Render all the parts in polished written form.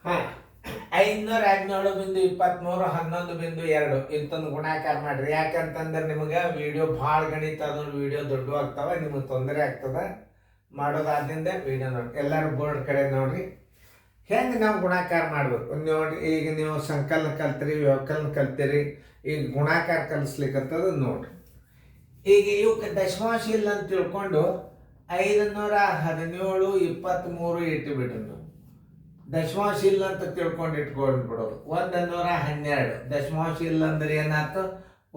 ಹಾಂ 517.23 ಇಂತೊಂದು ಗುಣಾಕಾರ ಮಾಡ್ರಿ. ಯಾಕಂತಂದ್ರೆ ನಿಮಗೆ ವಿಡಿಯೋ ಭಾಳ ಗಣಿತ ಅದೊಂದು ವಿಡಿಯೋ ದೊಡ್ಡ ಆಗ್ತಾವೆ, ನಿಮಗೆ ತೊಂದರೆ ಆಗ್ತದೆ ಮಾಡೋದಾದ್ರಿಂದ ವಿಡಿಯೋ ನೋಡಿ. ಎಲ್ಲರೂ ಬೋರ್ಡ್ ಕಡೆ ನೋಡ್ರಿ ಹೆಂಗೆ ನಾವು ಗುಣಾಕಾರ ಮಾಡ್ಬೇಕು ನೋಡಿ. ಈಗ ನೀವು ಸಂಕಲನ ಕಲ್ತಿರಿ, ವ್ಯವಕಲನ ಕಲ್ತೀರಿ, ಈಗ ಗುಣಾಕಾರ ಕಲಿಸ್ಲಿಕ್ಕಂಥದ್ದು ನೋಡ್ರಿ. ಈಗ ಇವಕ್ಕೆ ದಶಮಾಂಶ ಇಲ್ಲ ಅಂತ ತಿಳ್ಕೊಂಡು 517.23 ಇಟ್ಟು ಬಿಡ್ರಿ. ನೀವು ದಶಮಾಂಶ ಇಲ್ಲ ಅಂತ ತಿಳ್ಕೊಂಡು ಇಟ್ಕೊಂಡು ಬಿಡೋದು. 112 ದಶಮಾಂಶ ಇಲ್ಲ ಅಂದ್ರೆ ಏನಾಯ್ತು,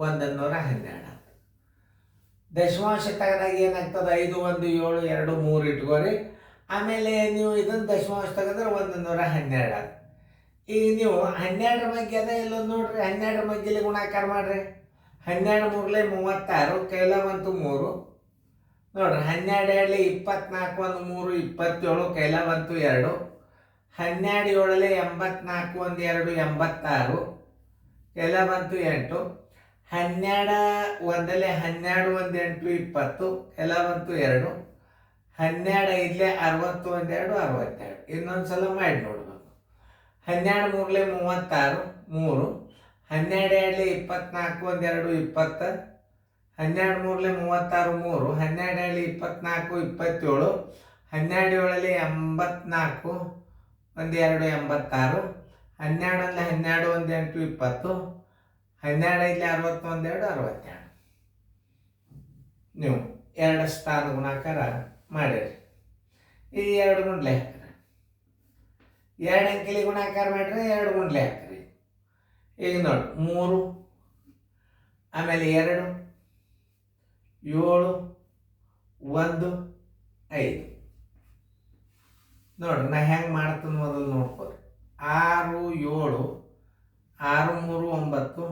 112 ಆಯ್ತು. ದಶಮಾಂಶ ತೆಗೆದಾಗ ಏನಾಗ್ತದೆ, 5 1 7 2 3 ಇಟ್ಕೋರಿ. ಆಮೇಲೆ ನೀವು ಇದನ್ನು ದಶಮಾಂಶ ತೆಗೆದ್ರೆ 112 ಆಯ್ತು. ಈಗ ನೀವು 12 ಮಗ್ಗೆ ಅದ ಇಲ್ಲ ನೋಡ್ರಿ, 12 ಮಗ್ಗಿಲಿ ಗುಣಾಕಾರ ಮಾಡ್ರಿ. 12 3 36 ಕೈಲವಂತು 3 ನೋಡ್ರಿ. 12 2 24 1 3 27 ಕೈಲವಂತು 2. 12 7 84 1 2 86 ಕೈಲವಂತು 8. 12 1 12 1 8 20 ಕೈಲವಂತು 2. 12 5 60 1 2 62. ಇನ್ನೊಂದ್ಸಲ ಮಾಡಿ ನೋಡ್ಬೇಕು. 12 3 36 3. 12 2 24 1 2 20. 12 3 36 3. 12 2 24 27. 12 7 84 1 2 86. 12 12 1 8 20. 12 5 61 2 62. ನೀವು 2 ಸ್ಥಾನ ಗುಣಾಕಾರ ಮಾಡಿರಿ. ಈ 2 ಗುಂಡ್ಲೆ ಹಾಕ್ರಿ. 2 ಅಂಕಿಲಿ ಗುಣಾಕಾರ ಮಾಡಿರಿ, 2 ಗುಂಡ್ಲೆ ಹಾಕ್ರಿ. ಈಗ ನೋಡಿ 3 ಆಮೇಲೆ 2 7 1 5 ನೋಡ್ರಿ. ನಾ ಹೆಂಗೆ ಮಾಡ್ತೀನಿ ಮೊದಲು ನೋಡ್ಕೊರಿ. 6 7 6 3 9 2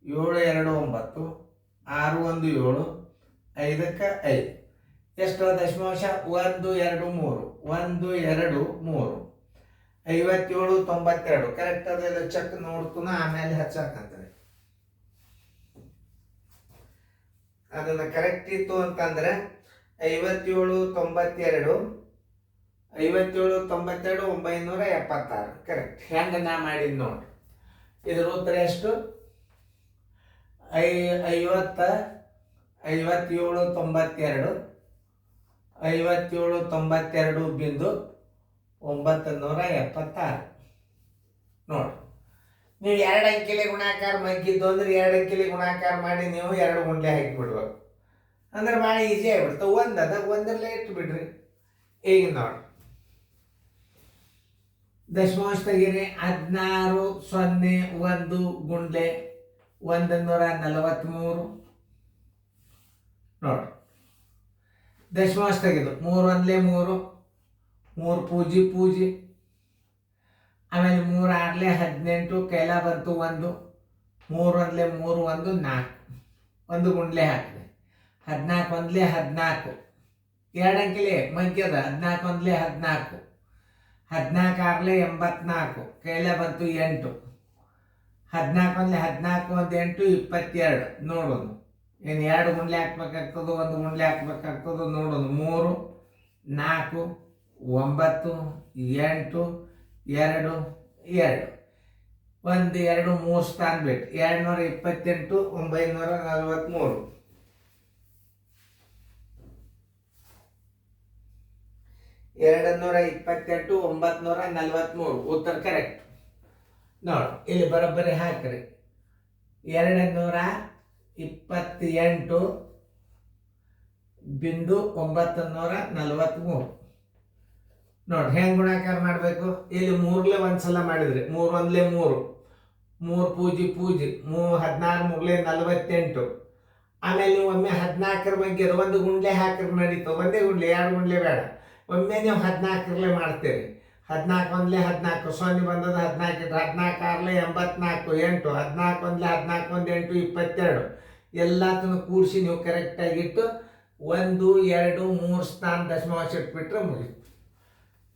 7 2 9 6 1 7 5ಕ್ಕೆ 5 ಎಷ್ಟು ದಶಮಾಂಶ 1 2 3 1 2 3 57 92 ಕರೆಕ್ಟ್ ಅದೆಲ್ಲ ಚೆಕ್ ನೋಡ್ತುನ ಆಮೇಲೆ ಹಚ್ಚಾಕಂತಾರೆ. ಅದನ್ನ ಕರೆಕ್ಟ್ ಇತ್ತು ಅಂತಂದ್ರೆ 57 92 57 92 976 ಕರೆಕ್ಟ್. ಹೆಂಗೆ ನಾ ಮಾಡಿದ್ ನೋಡ್ರಿ. ಇದ್ರ ಉತ್ತರ ಎಷ್ಟು, 57 92 57 92.976 ನೋಡ್ರಿ. ನೀವು 2 ಅಂಕಿಲಿ ಗುಣಾಕಾರ ಮಗ್ಗಿದ್ದು ಅಂದ್ರೆ 2 ಅಂಕಿಲಿ ಗುಣಾಕಾರ ಮಾಡಿ ನೀವು 2 ಗುಂಡ್ಲೆ ಹಾಕಿಬಿಡ್ಬೇಕು. ಅಂದ್ರೆ ಭಾಳ ಈಸಿ ಆಗಿಬಿಡ್ತು. ಒಂದದ ಒಂದರಲ್ಲೇ ಇಟ್ಟು ಬಿಡ್ರಿ. ಈಗ ನೋಡಿ ದಶಮಾಂಶ ತೆಗೀರಿ. 16 0 1 ಗುಂಡ್ಲೆ 143 ನೋಡ್ರಿ. ದಶಮಾಂಶ ತೆಗೆದು 3 1 3 3 ಪೂಜಿ ಪೂಜಿ. ಆಮೇಲೆ 3 6 18 ಕೈಲ ಬಂತು 1 3 1 3 1 4 1 ಗುಂಡ್ಲೆ ಹಾಕಿದೆ. 14 1 14 2 ಅಂಕಿಲೆ ಮಗ್ಗ್ಯದ 14 1 14 14 6 84 ಕೈಲ ಬಂತು 8 14 1 14 1 8 22 ನೋಡೋದು. ಏನು 2 ಗುಂಡ್ಲೆ ಹಾಕ್ಬೇಕಾಗ್ತದೋ 1 ಗುಂಡ್ಲೆ ಹಾಕ್ಬೇಕಾಗ್ತದೋ ನೋಡೋದು. 3 4 9 8 2 2 1 2 3 ಸ್ಥಾನ ಬಿಟ್ಟು 228 943 228 943 ಉತ್ತರ ಕರೆಕ್ಟ್. ನೋಡಿ ಇಲ್ಲಿ ಬರೋಬ್ಬರಿ ಹಾಕ್ರಿ. 228.943 ನೋಡಿ ಹೆಂಗೆ ಗುಣಾಕಾರ ಮಾಡಬೇಕು. ಇಲ್ಲಿ 3 ಒಂದ್ಸಲ ಮಾಡಿದ್ರಿ. 3 1 3 3 ಪೂಜಿ ಪೂಜಿ 16 3 48. ಆಮೇಲೆ ನೀವು ಒಮ್ಮೆ 14 ಬಗ್ಗೆ 1 ಗುಂಡ್ಲೆ ಹಾಕ್ರಿ ನಡೀತು. ಒಂದೇ ಗುಂಡ್ಲೆ 2 ಗುಂಡ್ಲೆ ಬೇಡ. ಒಮ್ಮೆ ನೀವು 14 ಮಾಡ್ತೀರಿ. 14 1 14 0 ಬಂದದ 14 14 6 84 8 14 1 14 1 8 22 ಎಲ್ಲದನ್ನು ಕೂಡಿಸಿ ನೀವು ಕರೆಕ್ಟಾಗಿಟ್ಟು 1 2 3 ಸ್ಥಾನ ದಶಮಾಂಶ ಇಟ್ಬಿಟ್ರೆ ಮುಗಿತು.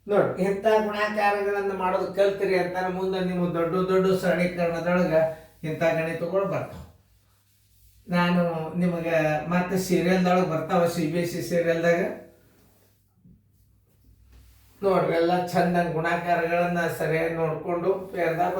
ನೋಡಿ ಇಂಥ ಗುಣಾಕಾರಗಳನ್ನು ಮಾಡೋದು ಕಲ್ತಿರಿ ಅಂತಾರೆ. ಮುಂದೆ ನಿಮ್ಮ ದೊಡ್ಡ ದೊಡ್ಡ ಸರಳೀಕರಣದೊಳಗೆ ಇಂಥ ಗಣಿತಗಳು ಬರ್ತಾವೆ. ನಾನು ನಿಮಗೆ ಮತ್ತೆ ಸೀರಿಯಲ್ದೊಳಗೆ ಬರ್ತಾವೆ. CBSE ಸೀರಿಯಲ್ದಾಗ ನೋಡ್ರಿ ಎಲ್ಲ ಚಂದಂಗೆ ಗುಣಾಕಾರಗಳನ್ನ ಸರಿಯಾಗಿ ನೋಡಿಕೊಂಡು ಪೇರ್ದಾಗ